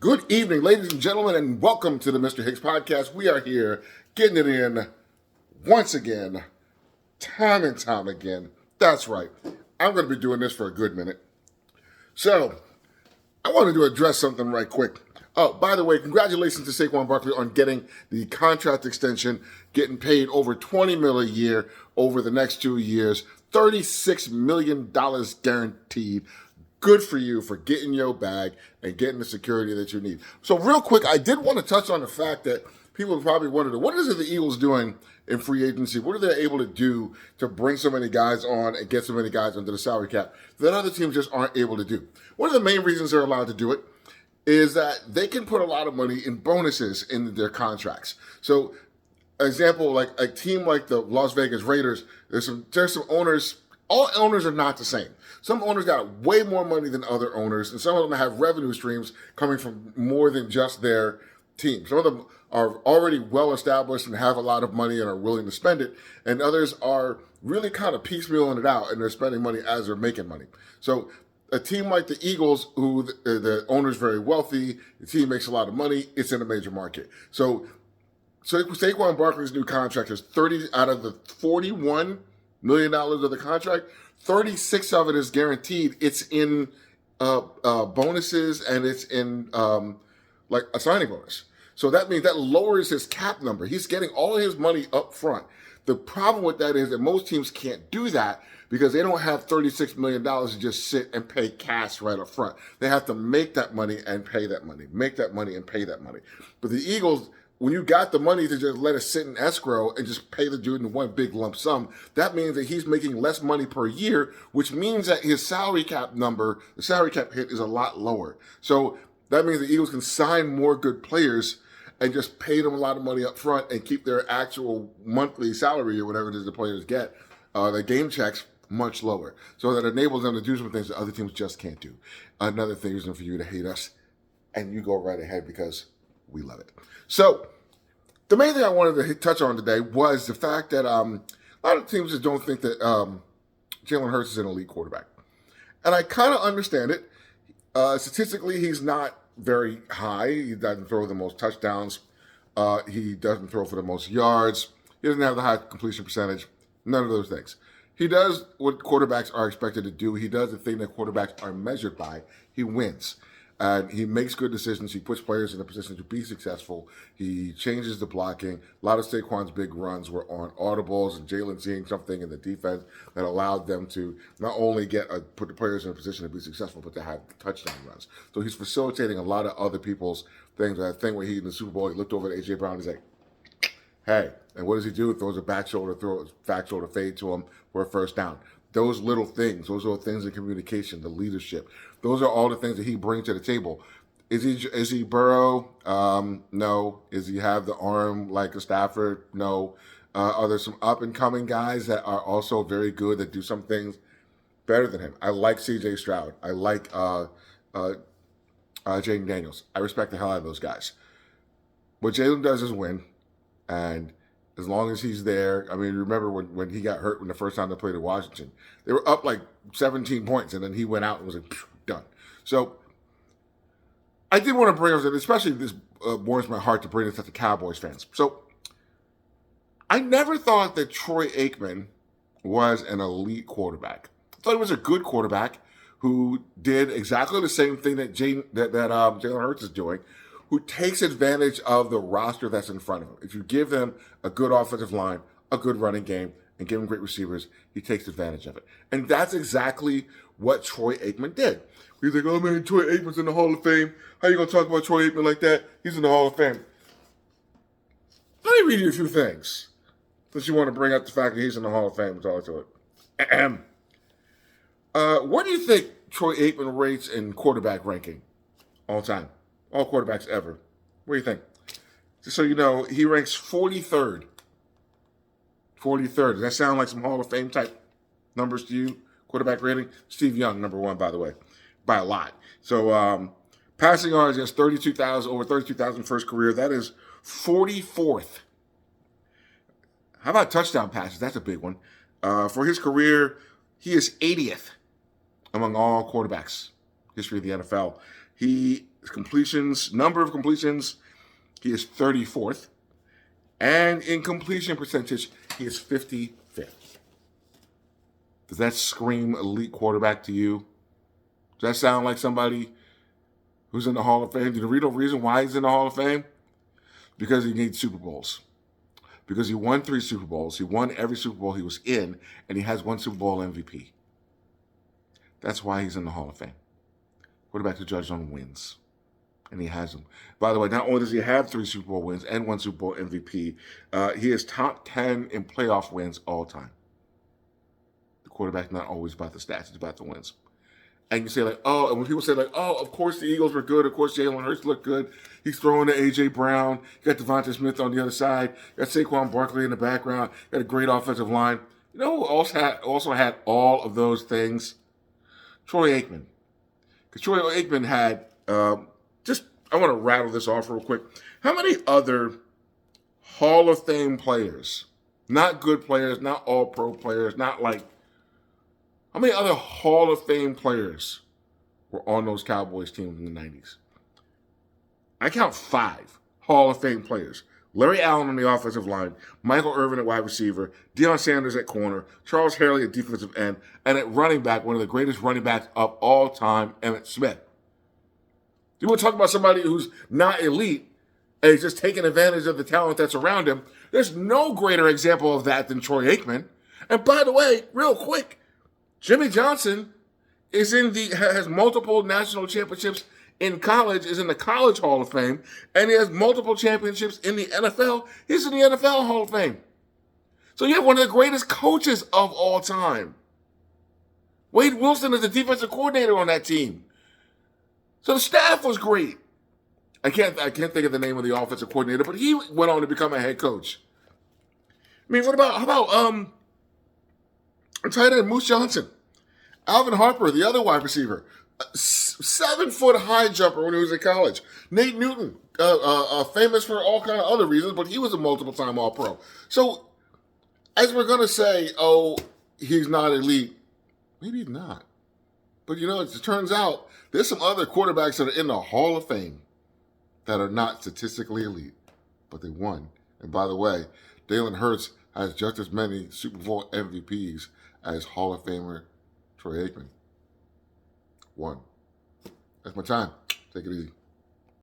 Good evening, ladies and gentlemen, and welcome to the Mr. Hicks Podcast. We are here getting it in once again, time and time again. That's right. I'm going to be doing this for a good minute. So, I wanted to address something right quick. Oh, by the way, congratulations to Saquon Barkley on getting the contract extension, getting paid over $20 million a year over the next 2 years, $36 million guaranteed. Good for you for getting your bag and getting the security that you need. So real quick, I did want to touch on the fact that people probably wondered, what is it the Eagles doing in free agency? What are they able to do to bring so many guys on and get so many guys under the salary cap that other teams just aren't able to do? One of the main reasons they're allowed to do it is that they can put a lot of money in bonuses in their contracts. So, example, like a team like the Las Vegas Raiders, there's some owners. All owners are not the same. Some owners got way more money than other owners, and some of them have revenue streams coming from more than just their team. Some of them are already well established and have a lot of money and are willing to spend it, and others are really kind of piecemealing it out, and they're spending money as they're making money. So a team like the Eagles, who the owner's very wealthy, the team makes a lot of money, it's in a major market. So Saquon Barkley's new contract is 30 out of the $41 million of the contract, 36 of it is guaranteed. It's in bonuses and it's in like a signing bonus. So that means that lowers his cap number. He's getting all of his money up front. The problem with that is that most teams can't do that because they don't have $36 million to just sit and pay cash right up front. They have to make that money and pay that money, make that money and pay that money. But the Eagles, when you got the money to just let it sit in escrow and just pay the dude in one big lump sum, that means that he's making less money per year, which means that his salary cap number, the salary cap hit is a lot lower. So that means the Eagles can sign more good players and just pay them a lot of money up front and keep their actual monthly salary or whatever it is the players get, their game checks, much lower. So that enables them to do some things that other teams just can't do. Another thing is for you to hate us, and you go right ahead because we love it. So, the main thing I wanted to touch on today was the fact that a lot of teams just don't think that Jalen Hurts is an elite quarterback. And I kind of understand it. Statistically, he's not very high. He doesn't throw the most touchdowns. He doesn't throw for the most yards. He doesn't have the high completion percentage. None of those things. He does what quarterbacks are expected to do. He does the thing that quarterbacks are measured by. He wins. And he makes good decisions. He puts players in a position to be successful. He changes the blocking. A lot of Saquon's big runs were on audibles and Jalen seeing something in the defense that allowed them to not only put the players in a position to be successful, but to have touchdown runs. So he's facilitating a lot of other people's things. That thing where he in the Super Bowl, he looked over at A.J. Brown, he's like, hey, and what does he do? Throws a back shoulder fade to him for a first down. Those little things, those are things in communication, the leadership. Those are all the things that he brings to the table. Is he Burrow? No. Is he have the arm like a Stafford? No. Are there some up and coming guys that are also very good that do some things better than him? I like C.J. Stroud. I like Jaden Daniels. I respect the hell out of those guys. What Jalen does is win, and as long as he's there, I mean, remember when he got hurt when the first time they played at Washington, they were up like 17 points, and then he went out and was like, done. So I did want to bring up, especially this warms my heart to bring this up to Cowboys fans. So I never thought that Troy Aikmen was an elite quarterback. I thought he was a good quarterback who did exactly the same thing that Jalen Hurts is doing, who takes advantage of the roster that's in front of him. If you give him a good offensive line, a good running game, and give him great receivers, he takes advantage of it. And that's exactly what Troy Aikmen did. He's like, oh man, Troy Aikman's in the Hall of Fame. How you going to talk about Troy Aikman like that? He's in the Hall of Fame. Let me read you a few things, since you want to bring up the fact that he's in the Hall of Fame and talk to it. What do you think Troy Aikman rates in quarterback ranking all time? All quarterbacks ever. What do you think? Just so you know, he ranks 43rd. 43rd. Does that sound like some Hall of Fame type numbers to you? Quarterback rating? Steve Young, number one, by the way, by a lot. So, passing yards, has 32,000, over 32,000 for his career. That is 44th. How about touchdown passes? That's a big one. For his career, he is 80th among all quarterbacks history of the NFL. Number of completions, he is 34th. And in completion percentage, he is 55th. Does that scream elite quarterback to you? Does that sound like somebody who's in the Hall of Fame? Do you know the reason why he's in the Hall of Fame? Because he needs Super Bowls. Because he won 3 Super Bowls. He won every Super Bowl he was in, and he has 1 Super Bowl MVP. That's why he's in the Hall of Fame. Quarterback to judge on wins. And he has them. By the way, not only does he have 3 Super Bowl wins and 1 Super Bowl MVP, he is top 10 in playoff wins all time. The quarterback's not always about the stats, it's about the wins. And you say and when people say of course the Eagles were good, of course Jalen Hurts looked good. He's throwing to A.J. Brown. You got Devonta Smith on the other side. You got Saquon Barkley in the background. You got a great offensive line. You know who also had all of those things? Troy Aikmen. Because Troy Aikmen had, I want to rattle this off real quick. How many other Hall of Fame players, not good players, not all-pro players, how many other Hall of Fame players were on those Cowboys teams in the 90s? I count 5 Hall of Fame players. Larry Allen on the offensive line, Michael Irvin at wide receiver, Deion Sanders at corner, Charles Haley at defensive end, and at running back, one of the greatest running backs of all time, Emmitt Smith. You want to talk about somebody who's not elite and is just taking advantage of the talent that's around him? There's no greater example of that than Troy Aikman. And by the way, real quick, Jimmy Johnson has multiple national championships in college, is in the College Hall of Fame, and he has multiple championships in the NFL. He's in the NFL Hall of Fame. So you have one of the greatest coaches of all time. Wade Wilson is the defensive coordinator on that team. So the staff was great. I can't think of the name of the offensive coordinator, but he went on to become a head coach. I mean, how about tight end Moose Johnson, Alvin Harper, the other wide receiver, 7-foot high jumper when he was in college. Nate Newton, famous for all kind of other reasons, but he was a multiple-time All-Pro. So, as we're going to say, he's not elite. Maybe he's not. But, it turns out there's some other quarterbacks that are in the Hall of Fame that are not statistically elite, but they won. And by the way, Jalen Hurts has just as many Super Bowl MVPs as Hall of Famer Troy Aikman. 1. That's my time. Take it easy.